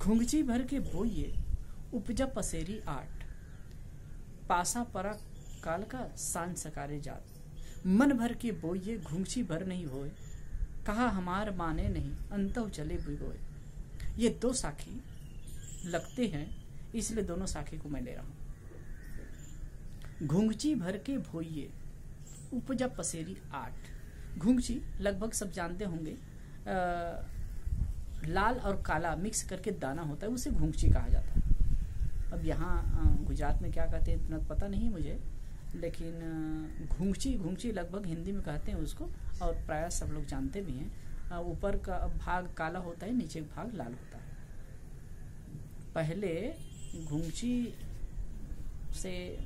घुंघची भर के बोइए उपजा पसेरी आठ, पासा परा काल का सान सकारे जात। मन भर के बोइए घुंघची भर नहीं होए, कहा हमार माने नहीं अंतव चले बिगोए। ये दो साखी लगते हैं, इसलिए दोनों साखी को मैं ले रहा हूं। घुंघची भर के बोइए उपजा पसेरी आठ। घुंघची लगभग सब जानते होंगे, लाल और काला मिक्स करके दाना होता है, उसे घुंघची कहा जाता है। अब यहाँ गुजरात में क्या कहते हैं इतना पता नहीं मुझे, लेकिन घुंघची लगभग हिंदी में कहते हैं उसको, और प्रायः सब लोग जानते भी हैं। ऊपर का भाग काला होता है, नीचे का भाग लाल होता है। पहले घुंघची से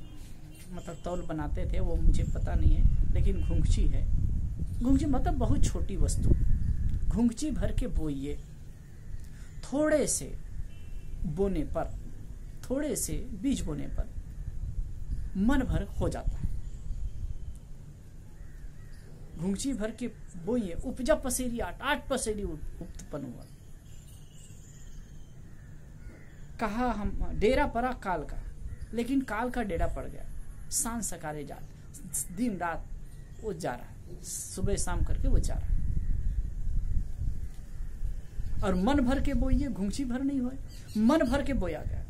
मतलब तौल बनाते थे, वो मुझे पता नहीं है, लेकिन घुंघची है। घुंघची मतलब बहुत छोटी वस्तु। घुंघची भर के बोइए, थोड़े से बोने पर, थोड़े से बीज बोने पर मन भर हो जाता है। घुंघची भर के बोइए उपजा पसेरी आठ, 8 पसेरी उत्पन्न हुआ। कहा हम डेरा पड़ा काल का, लेकिन काल का डेरा पड़ गया। सांझ सकारे जात, दिन रात वो जा रहा है, सुबह शाम करके वो जा रहा है। और मन भर के बोइए घुंघची भर नहीं हुए, मन भर के बोया गया,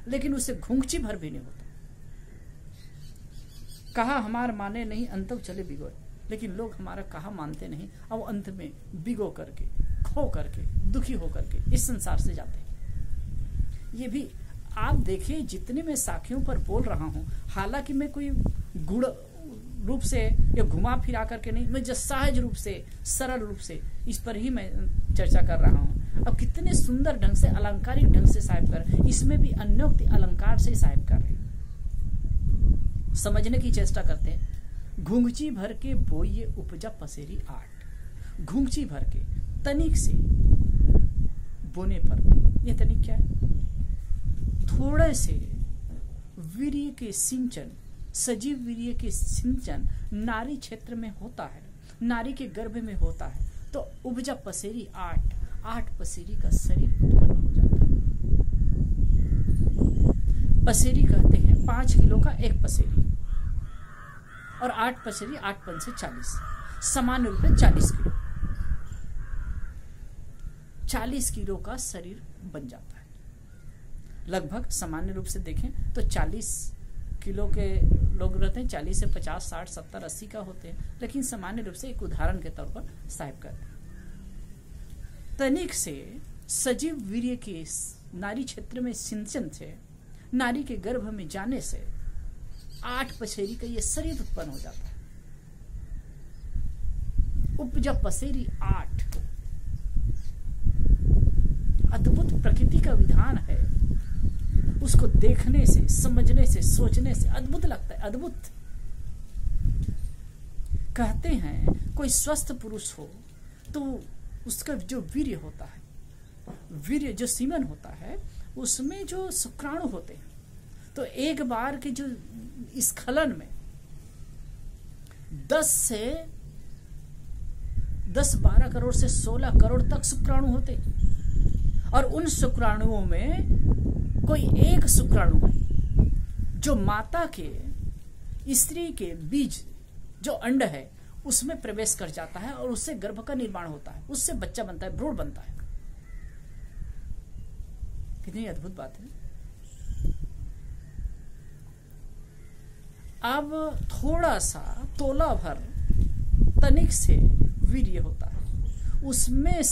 लेकिन उसे घुंघची भर भी नहीं होता। कहा हमार माने नहीं अंतव चले बिगोए, लेकिन लोग हमारा कहा मानते नहीं, अब अंत में बिगो करके, खो करके, दुखी हो करके इस संसार से जाते हैं। ये भी आप देखिए, जितने मैं साखियों पर बोल रहा हूं, हालांकि मैं कोई गुड़ रूप से या घुमा फिरा करके नहीं, मैं जो सहज रूप से, सरल रूप से इस पर ही मैं चर्चा कर रहा हूं। अब कितने सुंदर ढंग से, अलंकारिक ढंग से साहिब कर रहे हैं, इसमें भी अन्योक्ति अलंकार से साहिब कर रहे हैं, समझने की चेष्टा करते हैं। घुंघची भर के बोइए उपजा पसेरी आठ। घुंघची भर के, तनिक से बोने पर, यह तनिक क्या है? थोड़े से वीर्य के सिंचन, सजीव वीर्य के सिंचन नारी क्षेत्र में होता है, नारी के गर्भ में होता है, तो उपजा पसेरी आठ, 8 पसेरी का शरीर उत्पन्न हो जाता है। पसेरी कहते हैं 5 किलो का एक पसेरी, और 8 पसेरी 8 पंचे 40, सामान्य रूप में 40 किलो, 40 किलो का शरीर बन जाता है। लगभग सामान्य रूप से देखें तो 40 किलो के लोग रहते हैं, 40 से 50, 60, 70, 80 का होते हैं, लेकिन सामान्य रूप से एक उदाहरण के तौर पर साहिब करते हैं। तनिक से सजीव वीर्य के नारी क्षेत्र में सिंचन से, नारी के गर्भ में जाने से 8 पसेरी का ये शरीर उत्पन्न हो जाता है। उपजा पसेरी 8, अद्भुत प्रकृति का विधान है। उसको देखने से, समझने से, सोचने से अद्भुत लगता है, अद्भुत। कहते हैं कोई स्वस्थ पुरुष हो तो उसका जो वीर्य होता है, वीर्य जो सीमन होता है, उसमें जो शुक्राणु होते हैं, तो एक बार के जो स्खलन में 10-12 करोड़ से 16 करोड़ तक शुक्राणु होते, और उन शुक्राणुओं में कोई एक शुक्राणु है जो माता के, स्त्री के बीज जो अंड है उसमें प्रवेश कर जाता है, और उससे गर्भ का निर्माण होता है, उससे बच्चा बनता है, भ्रूण बनता है। कितनी अद्भुत बात है। अब थोड़ा सा तोला भर तनिक से वीर्य होता है, उसमें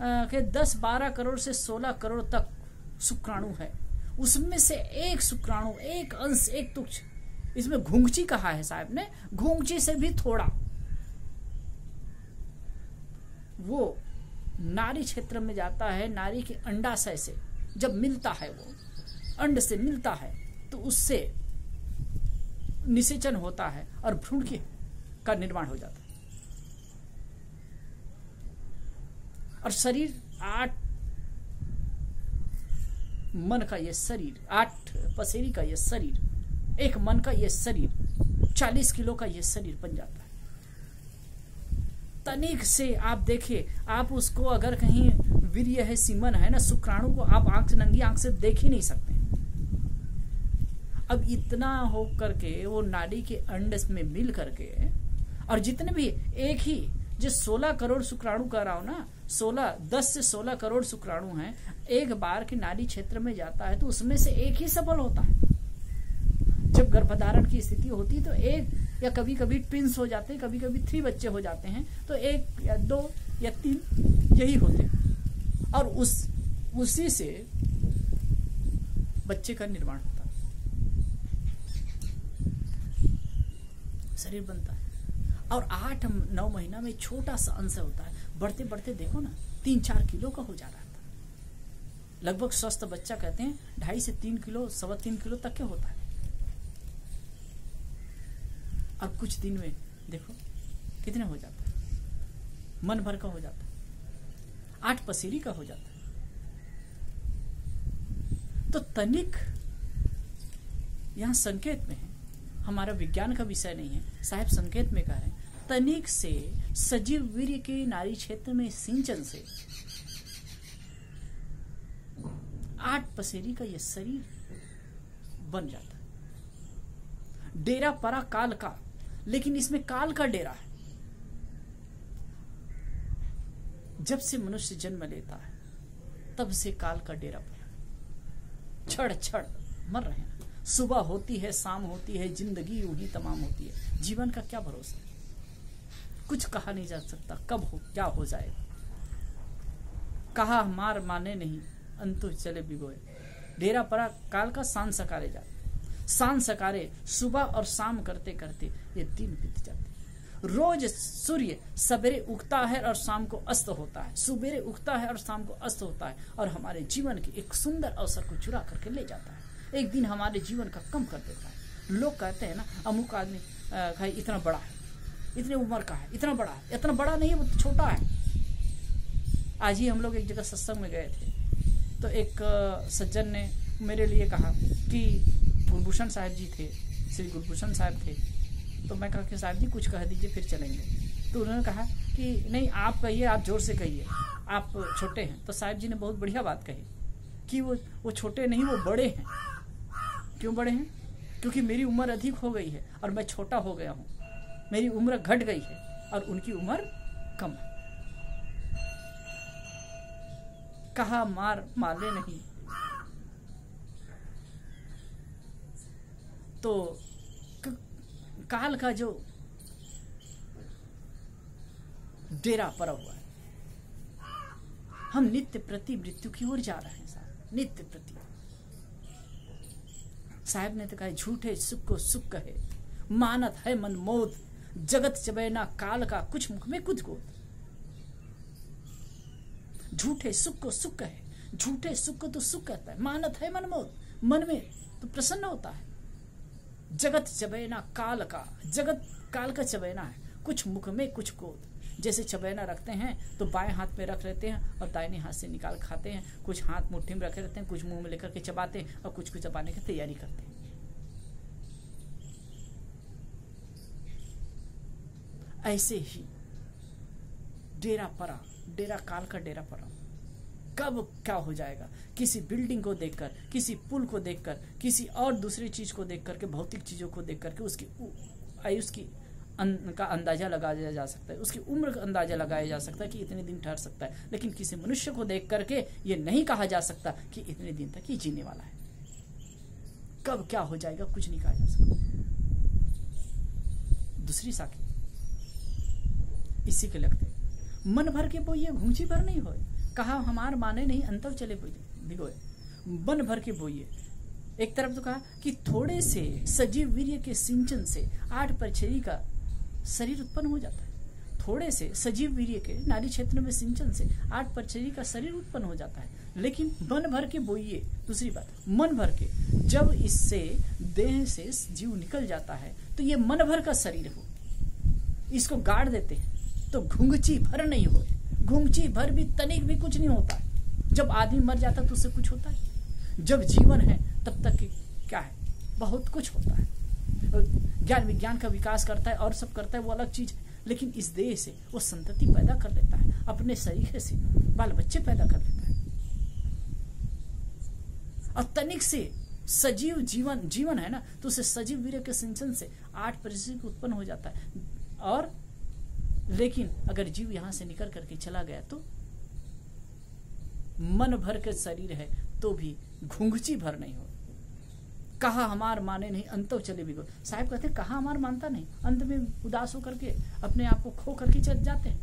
के 10-12 करोड़ से 16 करोड़ तक शुक्राणु है, उसमें से एक शुक्राणु, एक अंश, एक तुच्छ, इसमें घुंघची कहा है साहब ने, घुंघची से भी थोड़ा, वो नारी क्षेत्र में जाता है। नारी के अंडाशय से जब मिलता है, वो अंड से मिलता है, तो उससे निषेचन होता है और भ्रूण का निर्माण हो जाता है। और शरीर 8 मन का ये शरीर, 8 पसेरी का ये शरीर, 1 मन का ये शरीर, 40 किलो का ये शरीर बन जाता है। तनिक से आप देखिए, आप उसको अगर कहीं वीर्य है, सीमन है ना, शुक्राणु को आप नंगी आंख से देख ही नहीं सकते। अब इतना हो करके वो नाड़ी के अंड में मिल करके, और जितने भी एक ही जो 16 करोड़ शुक्राणु कह रहा हूं ना, 10 से 16 करोड़ शुक्राणु हैं, एक बार के नाड़ी क्षेत्र में जाता है तो उसमें से एक ही सफल होता है। जब गर्भधारण की स्थिति होती है तो एक या कभी कभी ट्विंस हो जाते हैं, कभी कभी 3 बच्चे हो जाते हैं, तो 1 या 2 या 3 यही होते हैं, और उसी से बच्चे का निर्माण होता है, शरीर बनता है। और 8-9 महीना में छोटा सा अंश होता है, बढ़ते बढ़ते देखो ना 3-4 किलो का हो जा रहा था। लगभग स्वस्थ बच्चा कहते हैं 2.5 से 3 किलो, 3.25 किलो तक के होता है। और कुछ दिन में देखो कितने हो जाता है, मन भर का हो जाता है, 8 पसेरी का हो जाता है। तो तनिक यहां संकेत में है, हमारा विज्ञान का विषय नहीं है, साहब संकेत में कह रहे हैं, तनिक से सजीव वीर्य के नाड़ी क्षेत्र में सिंचन से 8 पसेरी का यह शरीर बन जाता है। डेरा परा काल का, लेकिन इसमें काल का डेरा है। जब से मनुष्य जन्म लेता है तब से काल का डेरा पड़ा, छड़ छड़ मर रहे हैं। सुबह होती है, शाम होती है, जिंदगी यूं ही तमाम होती है। जीवन का क्या भरोसा है, कुछ कहा नहीं जा सकता, कब हो क्या हो जाएगा। कहा मार माने नहीं, अंतु चले भिगोए। डेरा पड़ा काल का, सांझ सकारे जाते, सांझ सकारे सुबह और शाम करते करते ये दिन बीत जाते। रोज सूर्य सवेरे उगता है और शाम को अस्त होता है, सवेरे उगता है और शाम को अस्त होता है, और हमारे जीवन के एक सुंदर अवसर को चुरा करके ले जाता है। एक दिन हमारे जीवन का कम कर देता है। लोग कहते हैं ना, अमुक आदमी भाई इतना बड़ा है, इतनी उम्र का है, इतना बड़ा है। इतना बड़ा नहीं है, वो तो छोटा है। आज ही हम लोग एक जगह सत्संग में गए थे, तो एक सज्जन ने मेरे लिए कहा कि गुरभूषण साहब जी थे, श्री गुरभूषण साहब थे। तो मैं कहा कि साहब जी कुछ कह दीजिए फिर चलेंगे। तो उन्होंने कहा कि नहीं आप कहिए, आप जोर से कहिए, आप छोटे हैं। तो साहब जी ने बहुत बढ़िया बात कही कि वो छोटे नहीं, वो बड़े हैं। क्यों बड़े हैं? क्योंकि मेरी उम्र अधिक हो गई है और मैं छोटा हो गया हूं। मेरी उम्र घट गई है और उनकी उम्र कम है। कहा मार माले नहीं। तो काल का जो डेरा पड़ा हुआ है, हम नित्य प्रति मृत्यु की ओर जा रहे हैं साहब, नित्य प्रति। साहब ने तो कहा झूठे सुख को सुख कहे, मानत है मन मोद, जगत चबैना काल का, कुछ मुख में कुछ गोद। झूठे सुख को सुख कहे, झूठे सुख को तो सुख कहता है, मानत है मन मोद, मन में तो प्रसन्न होता है। जगत चबैना काल का, जगत काल का चबैना है, कुछ मुख में कुछ गोद। जैसे चबैना रखते हैं तो बाएं हाथ में रख लेते हैं और दाहिने हाथ से निकाल खाते हैं, कुछ हाथ मुट्ठी में रखे रहते हैं, कुछ मुंह में लेकर के चबाते हैं और कुछ चबाने की तैयारी करते हैं। ऐसे ही डेरा पड़ा, डेरा काल का डेरा पड़ा। कब क्या हो जाएगा, किसी बिल्डिंग को देखकर, किसी पुल को देखकर, किसी और दूसरी चीज को देख करके, भौतिक चीजों को देख करके उसकी आयुष की का अंदाजा लगाया जा सकता है, उसकी उम्र का अंदाजा लगाया जा सकता है कि इतने दिन ठहर सकता है। लेकिन किसी मनुष्य को देख करके ये नहीं कहा जा सकता कि इतने दिन तक ये जीने वाला है। कब क्या हो जाएगा कुछ नहीं कहा जा सकता। दूसरी साखी इसी के लगते, मन भर के बोइए घूंची भर नहीं होए। कहा हमार माने नहीं, अंतर चले भिगोए। मन भर के बोइए। एक तरफ तो कहा कि थोड़े से सजीव वीर्य के सिंचन से 8 परछेरी का शरीर उत्पन्न हो जाता है। थोड़े से सजीव वीर्य के नाड़ी क्षेत्र में सिंचन से 8 परछेरी का शरीर उत्पन्न हो जाता है। लेकिन मन भर के बोइए। दूसरी बात, मन भर के, जब इससे देह से जीव निकल जाता है तो ये मन भर का शरीर हो, इसको गाड़ देते हैं तो घुंघची भर नहीं हो। घुंघची भर भी तनिक भी कुछ नहीं होता है। जब आदमी मर जाता है तो उससे कुछ होता है। जब जीवन है तब तक क्या है, बहुत कुछ होता है। ज्ञान विज्ञान का विकास करता है और सब करता है, वो अलग चीज है। लेकिन इस देह से वो संतति पैदा कर लेता है अपने शरीर से। बाल बच्चे पैदा कर देता है। और तनिक से सजीव जीवन है ना, तो उसे सजीव वीर्य के सिंचन से 8% उत्पन्न हो जाता है। और लेकिन अगर जीव यहां से निकल करके चला गया तो मन भर के शरीर है तो भी घुंघची भर नहीं हो। कहा हमार माने नहीं अंतो चले बिगो। साहब कहते हैं कहा हमार मानता नहीं, अंत में उदास होकर के अपने आप को खो करके चल जाते हैं।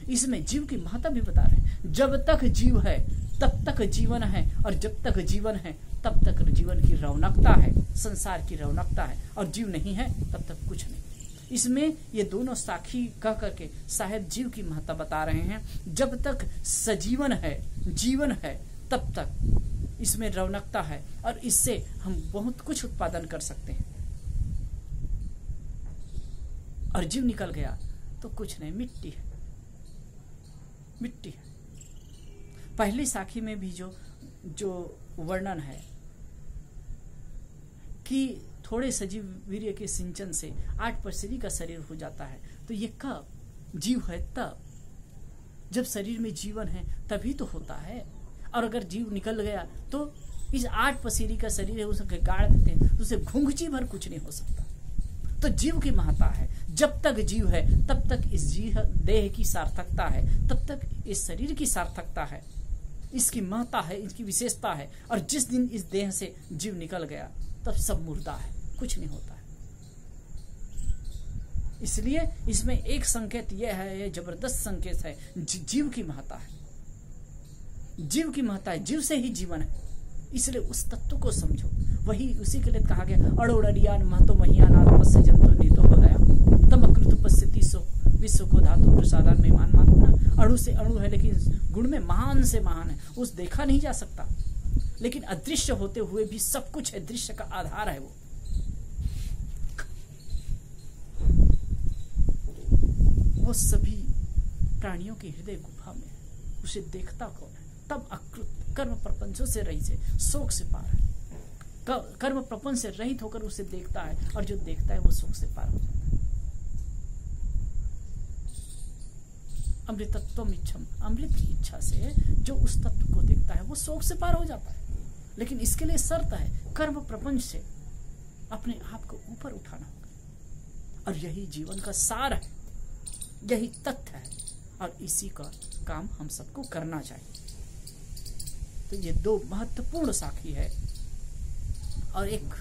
इसमें जीव की महत्व भी बता रहे हैं। जब तक जीव है तब तक जीवन है, और जब तक जीवन है तब तक जीवन की रौनकता है, संसार की रौनकता है। और जीव नहीं है तब तक कुछ नहीं। इसमें ये दोनों साखी कह करके साहेब जीव की महत्ता बता रहे हैं। जब तक सजीवन है, जीवन है, तब तक इसमें रौनकता है, और इससे हम बहुत कुछ उत्पादन कर सकते हैं। और जीव निकल गया तो कुछ नहीं, मिट्टी है, मिट्टी है। पहली साखी में भी जो वर्णन है कि थोड़े सजीव वीर्य के सिंचन से 8% का शरीर हो जाता है, तो ये कब जीव है? तब जब शरीर में जीवन है तभी तो होता है। और अगर जीव निकल गया तो इस 8% का शरीर है उसे गाड़ देते हैं, तो उसे घुंघची भर कुछ नहीं हो सकता। तो जीव की महत्ता है। जब तक जीव है तब तक इस देह की सार्थकता है, तब तक इस शरीर की सार्थकता है, इसकी महत्ता है, इसकी विशेषता है। और जिस दिन इस देह से जीव निकल गया तब सब मुर्दा है, कुछ नहीं होता है। इसलिए इसमें एक संकेत यह है, ये जबरदस्त संकेत है, जीव की महत्ता है, जीव की महत्ता है, जीव से ही जीवन है। इसलिए उस तत्व को समझो। वही उसी के लिए कहा गया अड़ोड़ियान महतो महियानाथ पश्य जंतु नीतो होदया तम अकृत उपस्थिति सो विश्व को धातु प्रसादान में मान मानना। अणु से अणु है लेकिन गुण में महान से महान है, उस देखा नहीं जा सकता, लेकिन अदृश्य होते हुए भी सब कुछ है, दृश्य का आधार है वो सभी प्राणियों के हृदय गुफा में है। उसे देखता कौन है? तब अकृत कर्म प्रपंचों से रहित है, शोक से पार है। कर्म प्रपंच से रहित होकर उसे देखता है, और जो देखता है वो शोक से पार हो जाता है। अमृतत्वम इच्छम, अमृत की इच्छा से जो उस तत्व को देखता है वो शोक से पार हो जाता है। लेकिन इसके लिए शर्त है, कर्म प्रपंच से अपने आप को ऊपर उठाना होगा। और यही जीवन का सार है, यही तथ्य है, और इसी का काम हम सबको करना चाहिए। तो ये दो महत्वपूर्ण साखी है। और एक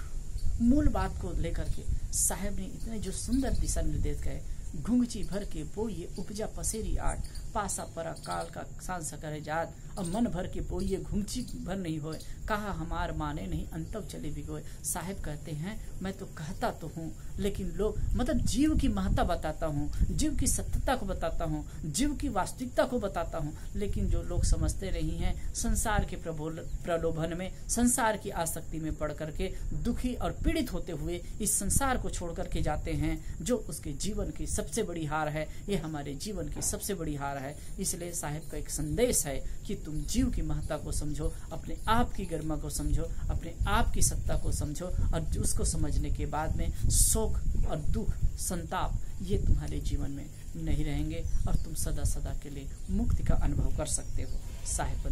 मूल बात को लेकर के साहब ने इतने जो सुंदर दिशा निर्देश गए, घुंघची भर के बोइए उपजा पसेरी आठ, पासा परा काल का सांस करे जात, और मन भर के बोइए घुंघची भर नहीं होए, कहा हमार माने नहीं अंतव चले बिगोए। साहिब कहते हैं मैं तो कहता तो हूँ, लेकिन लोग मतलब जीव की महत्ता बताता हूँ, जीव की सत्यता को बताता हूँ, जीव की वास्तविकता को बताता हूँ, लेकिन जो लोग समझते नहीं हैं, संसार के प्रलोभन में, संसार की आसक्ति में पड़ करके दुखी और पीड़ित होते हुए इस संसार को छोड़ करके जाते हैं, जो उसके जीवन की सबसे बड़ी हार है। ये हमारे जीवन की सबसे बड़ी हार है। इसलिए साहिब का एक संदेश है कि तुम जीव की महत्ता को समझो, अपने आप की गरिमा को समझो, अपने आप की सत्ता को समझो, और उसको समझने के बाद में शोक और दुख, संताप ये तुम्हारे जीवन में नहीं रहेंगे, और तुम सदा सदा के लिए मुक्ति का अनुभव कर सकते हो। साहिब